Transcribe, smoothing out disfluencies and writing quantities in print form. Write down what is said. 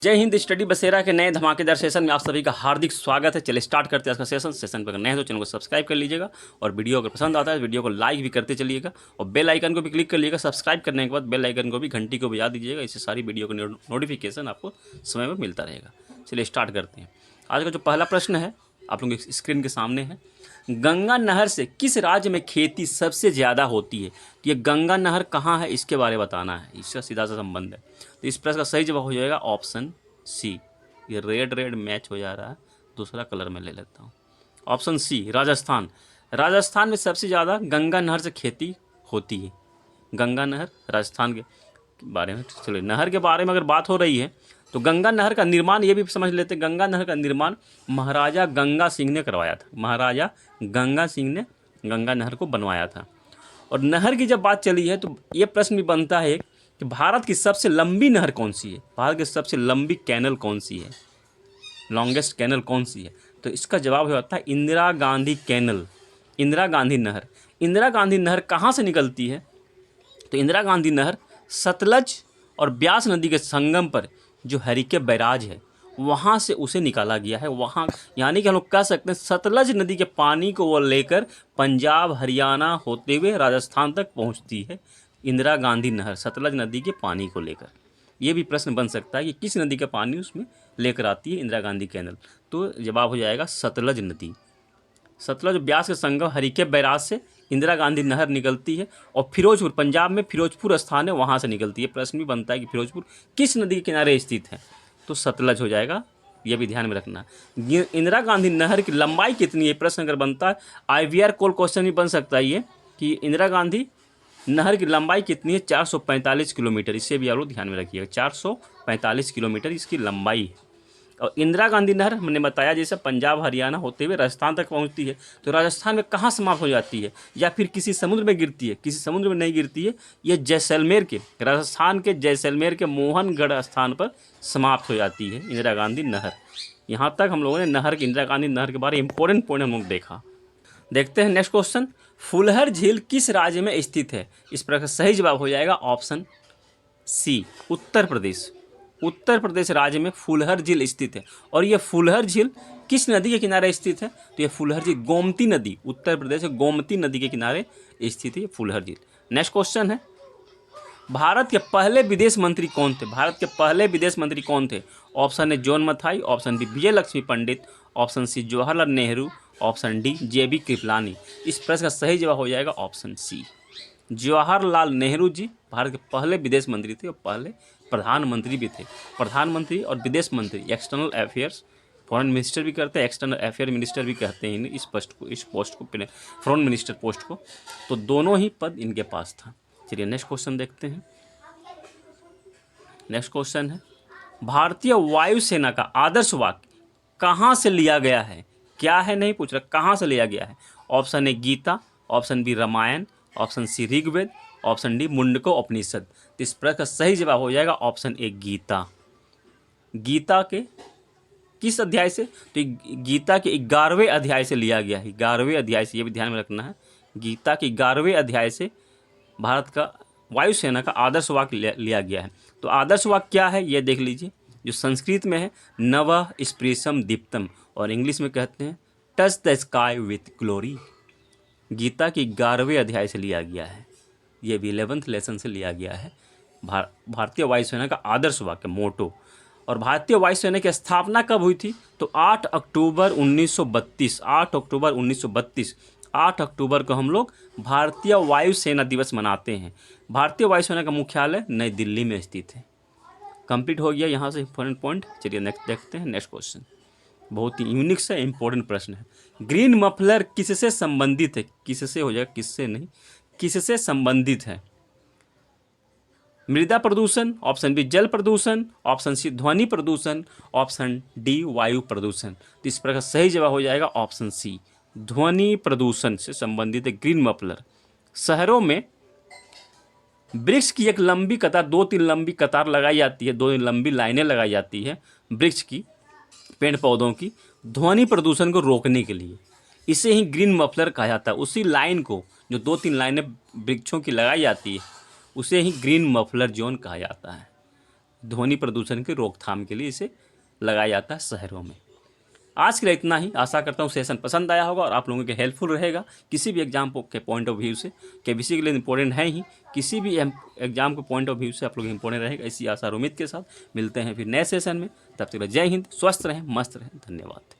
जय हिंद। स्टडी बसेरा के नए धमाकेदार सेशन में आप सभी का हार्दिक स्वागत है। चलिए स्टार्ट करते हैं आज का सेशन पर नए हैं तो चैनल को सब्सक्राइब कर लीजिएगा और वीडियो अगर पसंद आता है तो वीडियो को लाइक भी करते चलिएगा और बेल आइकन को भी क्लिक कर लीजिएगा। सब्सक्राइब करने के बाद बेल आइकन को भी घंटी को बजा दीजिएगा, इससे सारी वीडियो का नोटिफिकेशन आपको समय में मिलता रहेगा। चलिए स्टार्ट करते हैं। आज का जो पहला प्रश्न है आप लोगों के स्क्रीन के सामने है। गंगा नहर से किस राज्य में खेती सबसे ज़्यादा होती है? तो ये गंगा नहर कहाँ है इसके बारे में बताना है, इसका सीधा सा संबंध है। तो इस प्रश्न का सही जवाब हो जाएगा ऑप्शन सी। ये रेड मैच हो जा रहा है, दूसरा कलर में ले लेता हूँ। Option C Rajasthan. राजस्थान में सबसे ज़्यादा गंगा नहर से खेती होती है। गंगा नहर राजस्थान के बारे में। चलिए नहर के बारे में अगर बात हो रही है तो गंगा नहर का निर्माण ये भी समझ लेते हैं। गंगा नहर का निर्माण महाराजा गंगा सिंह ने करवाया था। महाराजा गंगा सिंह ने गंगा नहर को बनवाया था। और नहर की जब बात चली है तो ये प्रश्न भी बनता है कि भारत की सबसे लंबी नहर कौन सी है? भारत की सबसे लंबी कैनल कौन सी है? लॉन्गेस्ट कैनल कौन सी है? तो इसका जवाब होता है इंदिरा गांधी कैनल, इंदिरा गांधी नहर। इंदिरा गांधी नहर कहाँ से निकलती है? तो इंदिरा गांधी नहर सतलज और ब्यास नदी के संगम पर जो हरिके बैराज है वहाँ से उसे निकाला गया है। वहाँ यानी कि हम लोग कह सकते हैं सतलज नदी के पानी को वो लेकर पंजाब हरियाणा होते हुए राजस्थान तक पहुँचती है। इंदिरा गांधी नहर सतलज नदी के पानी को लेकर। ये भी प्रश्न बन सकता है कि किस नदी का पानी उसमें लेकर आती है इंदिरा गांधी कैनल। तो जवाब हो जाएगा सतलज नदी। सतलज ब्यास के संगम हरिके बैराज से इंदिरा गांधी नहर निकलती है और फिरोजपुर, पंजाब में फिरोजपुर स्थान है, वहाँ से निकलती है। प्रश्न भी बनता है कि फिरोजपुर किस नदी के किनारे स्थित है? तो सतलज हो जाएगा, यह भी ध्यान में रखना। इंदिरा गांधी नहर की लंबाई कितनी है प्रश्न अगर बनता है। IVR कोल क्वेश्चन भी बन सकता है ये कि इंदिरा गांधी नहर की लंबाई कितनी है? 445 किलोमीटर। इसे भी आप लोग ध्यान में रखिएगा, 445 किलोमीटर इसकी लंबाई है। और इंदिरा गांधी नहर हमने बताया जैसे पंजाब हरियाणा होते हुए राजस्थान तक पहुंचती है। तो राजस्थान में कहाँ समाप्त हो जाती है या फिर किसी समुद्र में गिरती है? किसी समुद्र में नहीं गिरती है, ये जैसलमेर के, राजस्थान के जैसलमेर के मोहनगढ़ स्थान पर समाप्त हो जाती है इंदिरा गांधी नहर। यहाँ तक हम लोगों ने नहर की, इंदिरा गांधी नहर के बारे में इंपॉर्टेंट पॉइंट हम लोग देखा। देखते हैं नेक्स्ट क्वेश्चन। फुलहर झील किस राज्य में स्थित है? इस प्रकार सही जवाब हो जाएगा ऑप्शन सी उत्तर प्रदेश। उत्तर प्रदेश राज्य में फुलहर झील स्थित है। और यह फुलहर झील किस नदी के किनारे स्थित है? तो यह फुलहर झील गोमती नदी, उत्तर प्रदेश में गोमती नदी के किनारे स्थित है फुलहर झील। नेक्स्ट क्वेश्चन है भारत के पहले विदेश मंत्री कौन थे? भारत के पहले विदेश मंत्री कौन थे? Option A John Mathai, option B Vijay Lakshmi Pandit, option C Jawaharlal Nehru, option D JB Kripalani. इस प्रश्न का सही जवाब हो जाएगा ऑप्शन सी जवाहरलाल नेहरू जी भारत के पहले विदेश मंत्री थे और पहले प्रधानमंत्री भी थे। प्रधानमंत्री और विदेश मंत्री, एक्सटर्नल अफेयर्स, फॉरेन मिनिस्टर भी कहते हैं, एक्सटर्नल अफेयर मिनिस्टर भी कहते हैं इस पोस्ट को, फॉरेन मिनिस्टर पोस्ट को। तो दोनों ही पद इनके पास था। चलिए नेक्स्ट क्वेश्चन देखते हैं। नेक्स्ट क्वेश्चन है भारतीय वायुसेना का आदर्श वाक्य कहाँ से लिया गया है? क्या है नहीं पूछ रहा, कहाँ से लिया गया है? Option A Gita, option B Ramayana, option C Rigveda, option D Mundaka Upanishad. तो इस प्रश्न का सही जवाब हो जाएगा ऑप्शन ए गीता। गीता के किस अध्याय से? तो गीता के 11वें अध्याय से लिया गया है। 11वें अध्याय से, ये भी ध्यान में रखना है। गीता के 11वें अध्याय से भारत का वायुसेना का आदर्श वाक्य लिया गया है। तो आदर्श वाक्य क्या है ये देख लीजिए। जो संस्कृत में है नव स्पृशम दीप्तम और इंग्लिश में कहते हैं touch the sky with glory. Gita की 11वें अध्याय से लिया गया है। ये भी 11th लेसन से लिया गया है। भारतीय वायुसेना का आदर्श वाक्य, मोटो। और भारतीय वायुसेना की स्थापना कब हुई थी? तो 8 अक्टूबर 1932। 8 अक्टूबर 1932। 8 अक्टूबर को हम लोग भारतीय वायुसेना दिवस मनाते हैं। भारतीय वायुसेना का मुख्यालय नई दिल्ली में स्थित है। कंप्लीट हो गया यहाँ से इंपॉर्टेंट पॉइंट। चलिए नेक्स्ट देखते हैं। नेक्स्ट क्वेश्चन बहुत ही यूनिक से इंपॉर्टेंट प्रश्न है। ग्रीन मफलर किससे संबंधित है? किससे हो जाएगा, किससे नहीं, किससे संबंधित है? मृदा प्रदूषण, ऑप्शन बी जल प्रदूषण, ऑप्शन सी ध्वनि प्रदूषण, ऑप्शन डी वायु प्रदूषण। तो इस प्रकार सही जवाब हो जाएगा ऑप्शन सी ध्वनि प्रदूषण से संबंधित है ग्रीन मफलर। शहरों में वृक्ष की एक लंबी कतार, 2-3 लंबी कतार लगाई जाती है, 2 लंबी लाइनें लगाई जाती है वृक्ष की, पेड़ पौधों की, ध्वनि प्रदूषण को रोकने के लिए। इसे ही ग्रीन मफलर कहा जाता है। उसी लाइन को, जो 2-3 लाइनें वृक्षों की लगाई जाती है, उसे ही ग्रीन मफलर जोन कहा जाता है। ध्वनि प्रदूषण की रोकथाम के लिए इसे लगाया जाता है शहरों में। आज के लिए इतना ही। आशा करता हूँ सेशन पसंद आया होगा और आप लोगों के हेल्पफुल रहेगा किसी भी एग्जाम के पॉइंट ऑफ व्यू से। केबीसी के लिए इंपॉर्टेंट है ही, किसी भी एग्जाम के पॉइंट ऑफ व्यू से आप लोग इंपॉर्टेंट रहेगा, इसी आशा और उम्मीद के साथ मिलते हैं फिर नए सेशन में। तब तक जय हिंद, स्वस्थ रहें, मस्त रहें, धन्यवाद।